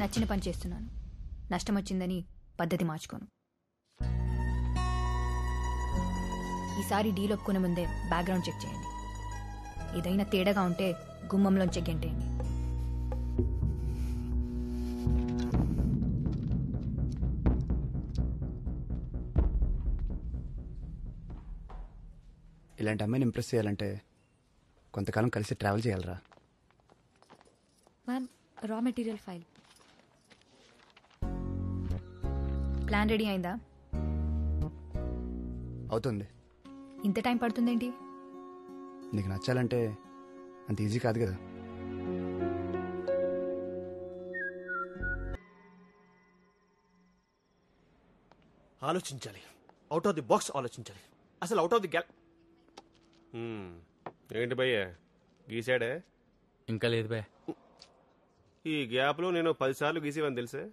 నచ్చిన పని చేస్తున్నాను. నష్టం వచ్చిందని పద్ధతి మార్చుకోను. ఈసారి డీల్ ఒప్పుకునే ముందే బ్యాక్గ్రౌండ్ చెక్ చేయండి. ఏదైనా తేడాగా ఉంటే గుమ్మంలోంచి గెంటేయండి. ఇలాంటి అమ్మాయిని ఇంప్రెస్ చేయాలంటే కొంతకాలం కలిసి ట్రావెల్ చేయాలరా. Ma'am, raw material file plan ready అయిందా? అవుతుంది. ఇంత టైం పడుతుందేంటి? నీకు నచ్చాలంటే అంత ఈజీ కాదు కదా. ఆలోచించాలి, అవుట్ ఆఫ్ ది బాక్స్ ఆలోచించాలి. అసలు అవుట్ ఆఫ్ ది గ్యాల్. ఏంటి భయ్య గీసాడే? ఇంకా లేదు భయ్య. ఈ గ్యాప్లో నేను 10 సార్లు గీసేవని తెలుసా?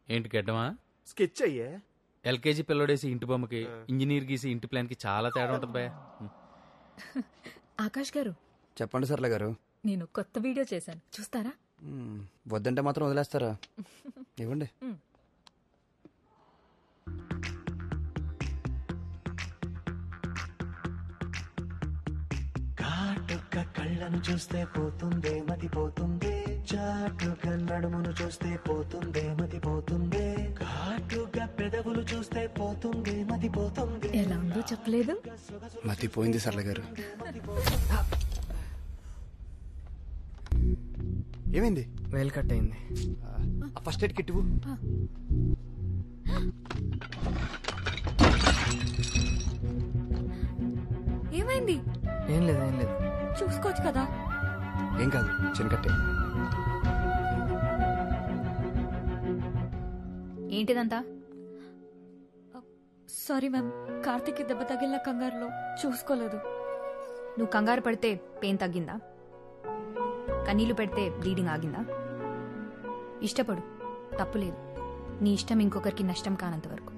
ఏంటి గడ్డమా? స్కెచ్ అయ్యే. ఎల్కేజీ పిల్లడేసి ఇంటి బొమ్మకి, ఇంజనీర్ గీసి ఇంటి ప్లాన్కి చాలా తేడా ఉంటుంది భయ్య. ఆకాష్ గారు, చెప్పండి సర్లే గారు. నేను కొత్త వీడియో చేశాను, చూస్తారా? వద్దంటే మాత్రం వదిలేస్తారా? ఇవ్వండి. కాటుక కళ్ళను చూస్తే పోతుందే మతిపోతుందే, చాటుగా నడుమును చూస్తే పోతుందే మతిపోతుందే, ఘాటుగా పెదవులు చూస్తే పోతుందే మతిపోతుంది. ఎలా ఉందో చెప్పలేదు. మతిపోయింది సర్లే గారు. ఏమైంది? వేలు కట్ అయింది. ఫస్ట్ ఎయిడ్ కిట్ ఇవ్వు. ఏమైంది? ఏం లేదు, ఏం లేదు. చూసుకోవచ్చు కదా. ఏం కాదు, చిన్న కట్టే. ఏంటిదంతా? సారీ మ్యామ్, కార్తీక్ దెబ్బ తగిలిన కంగారులో చూసుకోలేదు. నువ్వు కంగారు పడితే పెయిన్ తగ్గిందా? కన్నీళ్లు పెడితే బ్లీడింగ్ ఆగిందా? ఇష్టపడు, తప్పులేదు. నీ ఇష్టం ఇంకొకరికి నష్టం కానంత వరకు.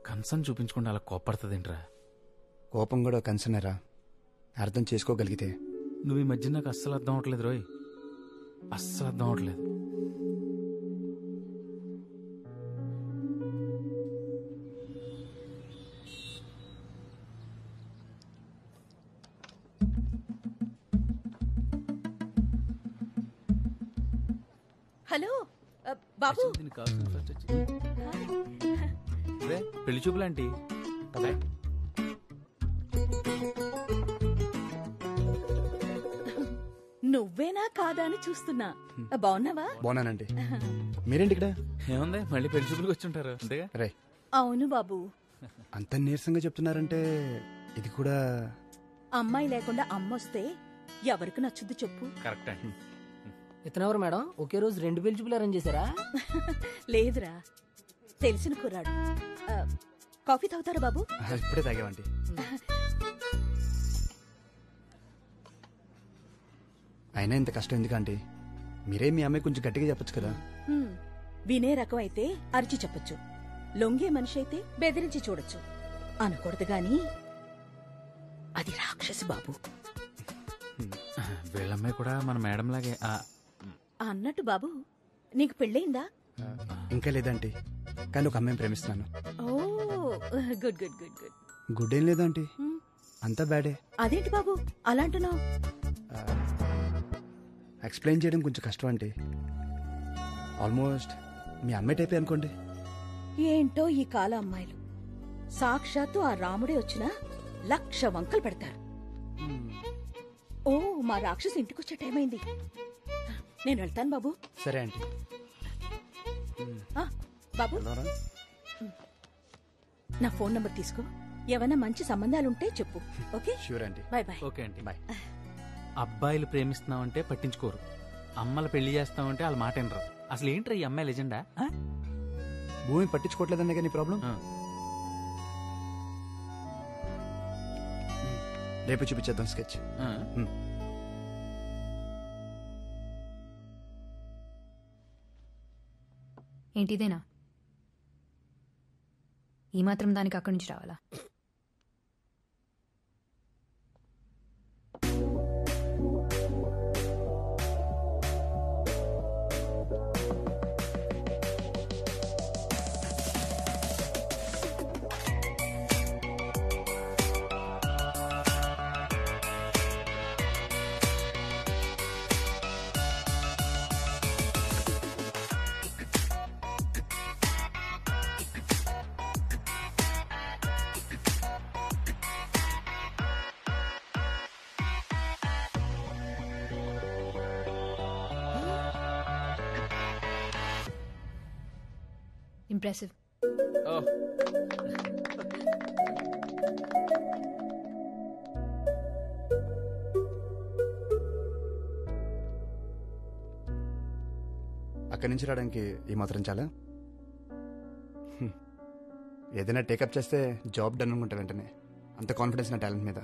కన్సర్న్ చూపించకుండా అలా కోపడుతుందేంట్రా? కోపం కూడా కన్సర్నేరా, అర్థం చేసుకోగలిగితే. నువ్వు ఈ మధ్య నాకు అస్సలు అర్థం అవట్లేదు రోయ్, అస్సలు అర్థం అవట్లేదు. హలో బాబు, పెళ్లి చూపులాంటి నువ్వేనా కాదా అని చూస్తున్నా. బాగున్నావా? బాగున్నానండి. మీరేంటి ఇక్కడ? ఏముంది, మళ్ళీ పెళ్లి చూపులకు వచ్చి ఉంటారు అంతేగా. రే, అవును బాబు. అంత నీరసంగా చెప్తున్నారంటే ఇది కూడా. అమ్మాయి లేకుండా అమ్మొస్తే ఎవరికి నచ్చుద్ది చెప్పు? కరెక్ట్ అండి. ఇతనెవరు మేడం? ఒకే రోజు 2 పెళ్లి చూపులు అరేంజ్ చేశారా? లేదురా, తెలిసిన కుర్రాడు. కాఫీ తాగుతారా బాబు? ఇప్పుడే తాగామండి. అయినా ఇంత కష్టం ఎందుకంటే మీరే మీ అమ్మాయి కొంచెం గట్టిగా చెప్పొచ్చు కదా. వినే రకం అయితే అరిచి చెప్పొచ్చు, లొంగే మనిషి అయితే బెదిరించి చూడొచ్చు. అనకూడదు గాని అది రాక్షసి బాబు. వీళ్ళమ్మాయి కూడా మన మేడం లాగే. అన్నట్టు బాబు, నీకు పెళ్ళయిందా? ఇంకా లేదంటే, కానీ ఒక అమ్మాయిని ప్రేమిస్తున్నాను. Oh good good good good. Good ఏం లేదంటే అంతా బ్యాడే. అదేంటి బాబు అలా అంటున్నావు? ఎక్స్ప్లెయిన్ చేయడం కొంచెం కష్టం అంటే. ఆల్మోస్ట్ మీ అమ్మాయి టైపే అనుకోండి. ఏంటో ఈ కాల అమ్మాయిలు, సాక్షాత్తు ఆ రాముడే వచ్చినా 1,00,000 వంకలు పెడతారు. ఓ, మా రాక్షసు ఇంటికొచ్చే టైం అయింది, నేను వెళ్తాను బాబు. సరే ఆంటీ. బాబు, నా ఫోన్ నంబర్ తీసుకో, ఏమైనా మంచి సంబంధాలుంటే చెప్పు. Okay? Sure aunty. Bye bye. Okay aunty, bye. అబ్బాయిలు ప్రేమిస్తున్నామంటే పట్టించుకోరు, అమ్మలు పెళ్లి చేస్తామంటే వాళ్ళ మాట వినరు. అసలు ఏంట్రా ఈ అమ్మాయి లెజెండా? భూమి పట్టించుకోవట్లేదనే కానీ ప్రాబ్లం. రేపు చూపించేద్దాం స్కెచ్. ఏంటిదేనా? ఈ మాత్రం దానికి అక్కడి నుంచి రావాలా? ఇంప్రెసివ్. అక్కడి నుంచి రావడానికి ఈ మాత్రం చాలా? ఏదైనా టేకప్ చేస్తే జాబ్ డన్ అనుకుంటా వెంటనే. అంత కాన్ఫిడెన్స్ నా టాలెంట్ మీద.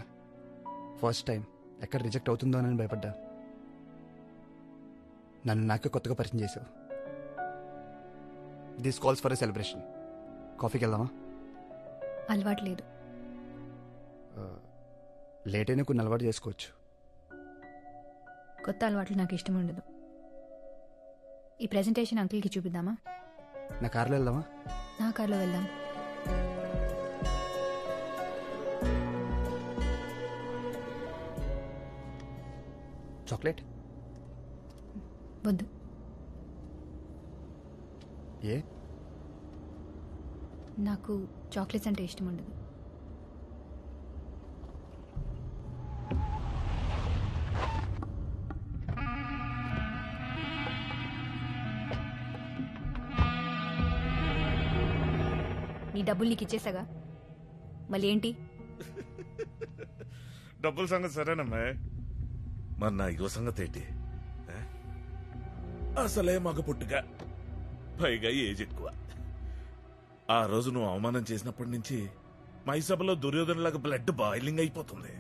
ఫస్ట్ టైం ఎక్కడ రిజెక్ట్ అవుతుందో అని భయపడ్డా. నన్ను నాకే కొత్తగా పరిచయం చేసావు. This calls for a celebration. కాఫీకి వెళ్దామా? అలవాటు లేదు. లేట్ అయినా కొన్ని అలవాటు చేసుకోవచ్చు. కొత్త అలవాట్లు నాకు ఇష్టం ఉండదు. ఈ ప్రెజెంటేషన్ అంకుల్కి చూపిద్దామా? నా కార్లో వెళ్దామా? నా కార్లో వెళ్దాం. చాక్లెట్ వద్దు. ఏ? నాకు చాక్లెట్స్ అంటే ఇష్టం ఉండదు. నీ డబ్బులు నీకు ఇచ్చేసాగా, మళ్ళీ ఏంటి? డబ్బుల సంగతి సరేనమ్మా, మరి నా యువ సంగతి ఏంటి? అసలే మగ పుట్టుగా, పైగా ఏజ్ ఎక్కువ. ఆ రోజు నువ్వు అవమానం చేసినప్పటి నుంచి మైసభలో దుర్యోధనలాగా బ్లడ్ బాయిలింగ్ అయిపోతుంది.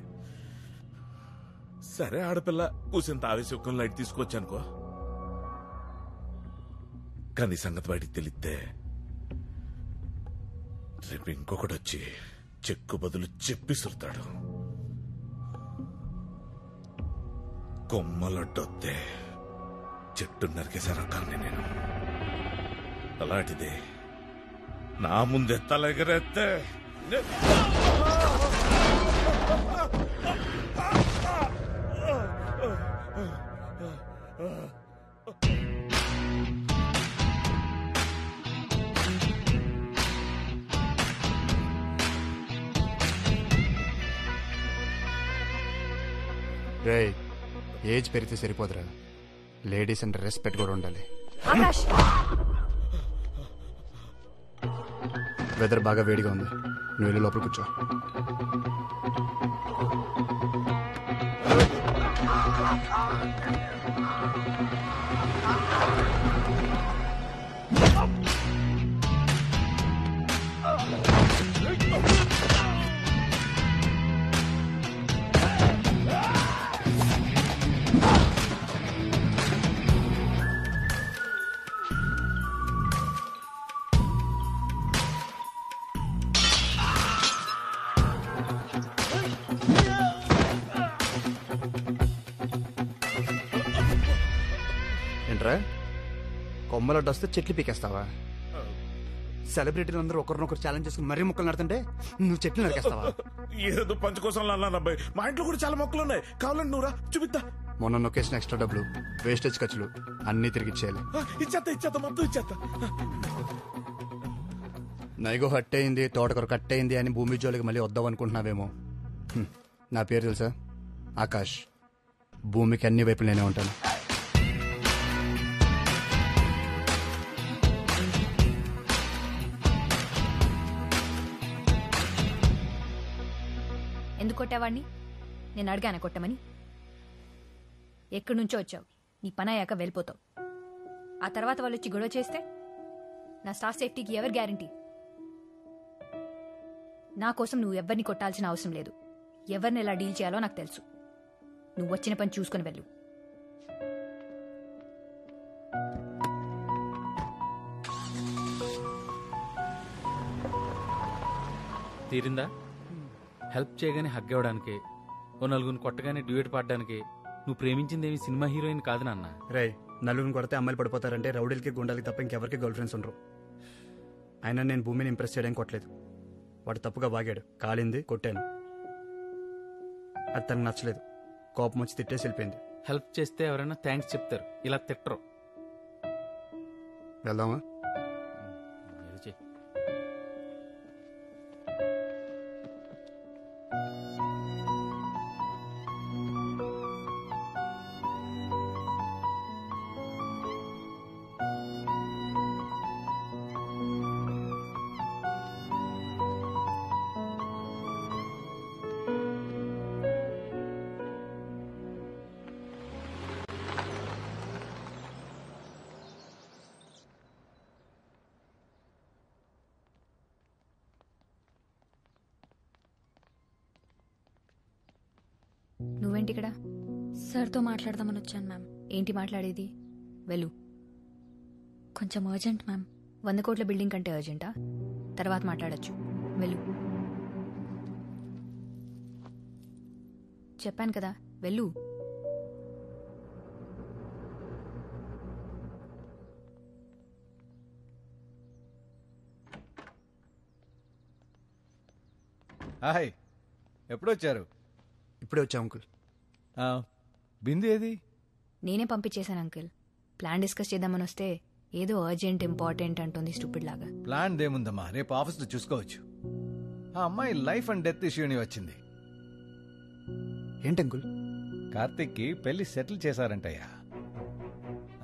సరే ఆడపిల్ల కూసింత ఆవేశం లైట్ తీసుకొచ్చానుకో, కానీ సంగతి బయటికి తెలిస్తే రేపు ఇంకొకటి వచ్చి చెక్కు బదులు చెప్పిసురుతాడు. కొమ్మలొడ్డొత్తే చెట్టు నరికేసే రకాన్ని నేను. అలాంటిది నా ముందే తలెగరేస్తే రే, ఏజ్ పెరిగితే సరిపోదురా, లేడీస్ అంటే రెస్పెక్ట్ కూడా ఉండాలి. ఆకాష్, వెదర్ బాగా వేడిగా ఉంది, నువ్వు వెళ్ళి లోపల కూర్చో. ఏంట్రా, కొమ్మలడ్డు వస్తే చెట్లు పీకేస్తావా? సెలబ్రిటీలు అందరూ ఒకరినొకరు ఛాలెంజ్ చేసుకుని మరీ మొక్కలు నడుతుంటే నువ్వు చెట్లు నరికేస్తావా? ఏదో పంచ కోసం అబ్బాయి, మా ఇంట్లో కూడా చాలా మొక్కలు ఉన్నాయి, కావాలండి నువ్వురా చూపిస్తా. మొన్న నొక్కేసిన ఎక్స్ట్రా డబ్బులు, వేస్టేజ్ ఖర్చులు అన్నీ తిరిగి ఇచ్చేయాలి. ఇచ్చేస్తా మొత్తం ఇచ్చేస్తా. నైగో హట్ అయింది, తోటకొర కట్ అయింది అని భూమి జోలికి మళ్ళీ వద్దాం అనుకుంటున్నావేమో. నా పేరు తెలుసా? ఆకాష్. భూమికి అన్ని వైపులు నేనే ఉంటాను. ఎందుకు కొట్టావాడిని? నేను అడిగాను కొట్టమని. ఎక్కడి నుంచో వచ్చావు, నీ పని అయ్యాక వెళ్ళిపోతావు. ఆ తర్వాత వాళ్ళు వచ్చి గొడవ చేస్తే నా స్టాఫ్ సేఫ్టీకి ఎవరు గ్యారంటీ? నా కోసం నువ్వు ఎవరిని కొట్టాల్సిన అవసరం లేదు. ఎవరిని ఎలా డీల్ చేయాలో నాకు తెలుసు. నువ్వు వచ్చిన పని చూసుకొని వెళ్ళు. తీరిందా? హెల్ప్ చేయగానే హగ్ ఇవ్వడానికి, ఓ నలుగురిని కొట్టగానే డ్యూయట్ పాడడానికి నువ్వు ప్రేమించిందేమి సినిమా హీరోయిన్ కాదు నాన్న. రే, నలుగురిని కొడితే అమ్మాయిలు పడిపోతారంటే రౌడీలకి గుండాలకి తప్ప ఇంకెవరికి గర్ల్ ఫ్రెండ్స్ ఉండరు. అయినా నేను భూమిని ఇంప్రెస్ చేయడానికి కొట్టలేదు. వాడు తప్పుగా వాగాడు, కాలింది, కొట్టాను. అది తనకు నచ్చలేదు. కోపం వచ్చి తిట్టేసి వెళ్ళిపోయింది. హెల్ప్ చేస్తే ఎవరైనా థ్యాంక్స్ చెప్తారు, ఇలా తిట్టరు. వెళ్దామా? ఏదో చెయ్. నువ్వేంటి ఇక్కడ? సార్తో మాట్లాడదామని వచ్చాను మ్యామ్. ఏంటి మాట్లాడేది? వెళ్ళు. కొంచెం అర్జెంట్ మ్యామ్. 100 కోట్ల బిల్డింగ్ కంటే అర్జెంటా? తర్వాత మాట్లాడొచ్చు. వెళ్ళు. చెప్పాను కదా, వెళ్ళు. హాయ్, ఎప్పుడొచ్చారు? ఇప్పుడే వచ్చా అంకుల్. బిందు ఏది? నేనే పంపించేశాను అంకిల్. ప్లాన్ డిస్కస్ చేద్దామని వస్తే ఏదో అర్జెంట్ ఇంపార్టెంట్ అంటుంది స్టూపిడ్ లాగా. ప్లాన్ దేముందమ్మా, రేపు ఆఫీస్లో చూసుకోవచ్చు. ఆ అమ్మాయి లైఫ్ అండ్ డెత్ ఇష్యూని వచ్చింది. ఏంటి అంకుల్? కార్తిక్కి పెళ్లి సెటిల్ చేశారంటయ్యా.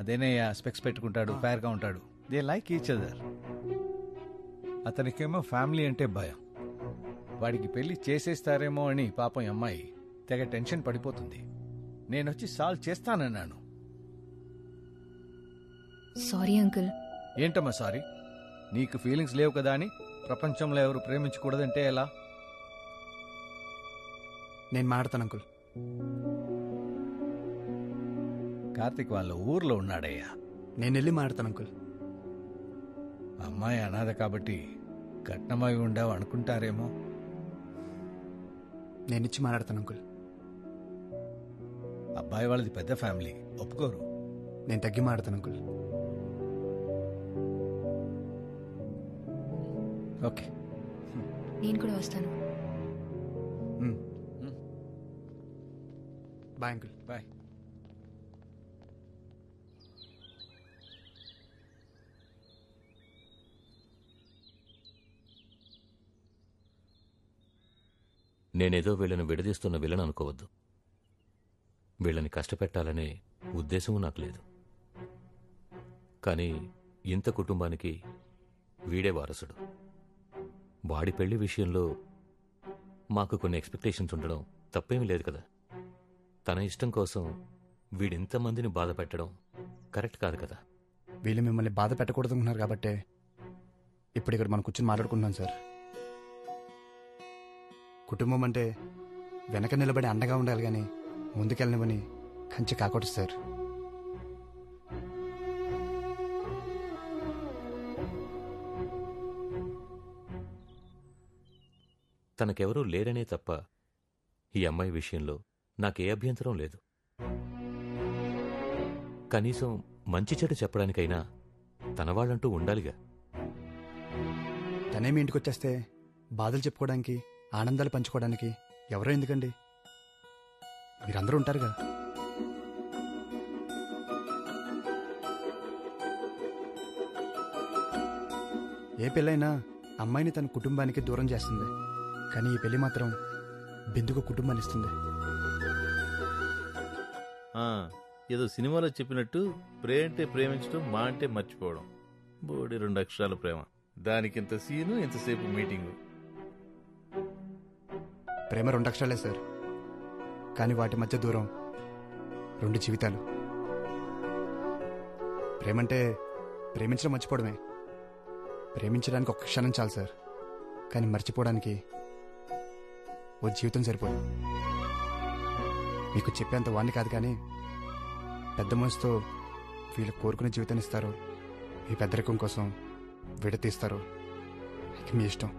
అదేనయ్యా, స్పెక్స్ పెట్టుకుంటాడు, ఫేర్గా ఉంటాడు. They like each other. అతనికేమో ఫ్యామిలీ అంటే భయం. వాడికి పెళ్లి చేసేస్తారేమో అని పాపం ఈ అమ్మాయి తెగ టెన్షన్ పడిపోతుంది. నేనొచ్చి సాల్వ్ చేస్తానన్నాను. Sorry uncle. ఏంటమ్మా సారీ? నీకు ఫీలింగ్స్ లేవు కదా అని ప్రపంచంలో ఎవరు ప్రేమించకూడదంటే ఎలా? నేను మాడతాను అంకుల్. కార్తిక్ వాళ్ళ ఊర్లో ఉన్నాడయ్యా. నేను వెళ్ళి మాడతాను అంకుల్. అమ్మాయి అనాథ కాబట్టి కట్నమై ఉండవు అనుకుంటారేమో. నేను ఇచ్చి మాట్లాడతాను అంకుల్. అబ్బాయి వాళ్ళది పెద్ద ఫ్యామిలీ, ఒప్పుకోరు. నేను తగ్గి మాడతాను అంకుల్. ఓకే, నేను కూడా వస్తాను. Bye uncle. బాయ్. నేనేదో వీళ్ళని విడదీస్తున్న విలన్ అనుకోవద్దు. వీళ్ళని కష్టపెట్టాలనే ఉద్దేశము నాకు లేదు. కానీ ఇంత కుటుంబానికి వీడే వారసుడు. వాడి పెళ్లి విషయంలో మాకు కొన్ని ఎక్స్పెక్టేషన్స్ ఉండడం తప్పేమీ లేదు కదా. తన ఇష్టం కోసం వీడింతమందిని బాధ పెట్టడం కరెక్ట్ కాదు కదా. వీళ్ళు మిమ్మల్ని బాధ పెట్టకూడదు అనుకున్నారు కాబట్టే ఇప్పుడు ఇక్కడ మనం కూర్చొని మాట్లాడుకుంటున్నాం సార్. కుటుంబం అంటే వెనక నిలబడి అండగా ఉండాలి కానీ ముందుకెళ్ళనివని కంచి కాకూడదు సార్. తనకెవరూ లేరనే తప్ప ఈ అమ్మాయి విషయంలో నాకే అభ్యంతరం లేదు. కనీసం మంచి చెడు చెప్పడానికైనా తనవాళ్ళంటూ ఉండాలిగా. తనేమి ఇంటికి వచ్చేస్తే బాధలు చెప్పుకోవడానికి, ఆనందాలు పంచుకోవడానికి ఎవరో ఎందుకండి? మీరందరూ ఉంటారుగా. ఏ పెళ్ళైనా అమ్మాయిని తన కుటుంబానికి దూరం చేస్తుంది, కానీ ఈ పెళ్లి మాత్రం బిందుకు కుటుంబాన్ని ఇస్తుంది. ఏదో సినిమాలో చెప్పినట్టు ప్రేమ అంటే ప్రేమించడం, మా అంటే మర్చిపోవడం. బోడి 2 అక్షరాల ప్రేమ, దానికింత సీను, ఇంతసేపు మీటింగు. ప్రేమ 2 అక్షరాలే సార్, కానీ వాటి మధ్య దూరం 2 జీవితాలు. ప్రేమంటే ప్రేమించడం మర్చిపోవడమే. ప్రేమించడానికి 1 క్షణం చాలు సార్, కానీ మర్చిపోవడానికి ఓ జీవితం సరిపోదు. మీకు చెప్పేంత వాణ్ణి కాదు, కానీ పెద్ద మనసుతో వీళ్ళు కోరుకునే జీవితాన్ని ఇస్తారో, ఈ పెద్దరికం కోసం విడతీస్తారో మీ ఇష్టం.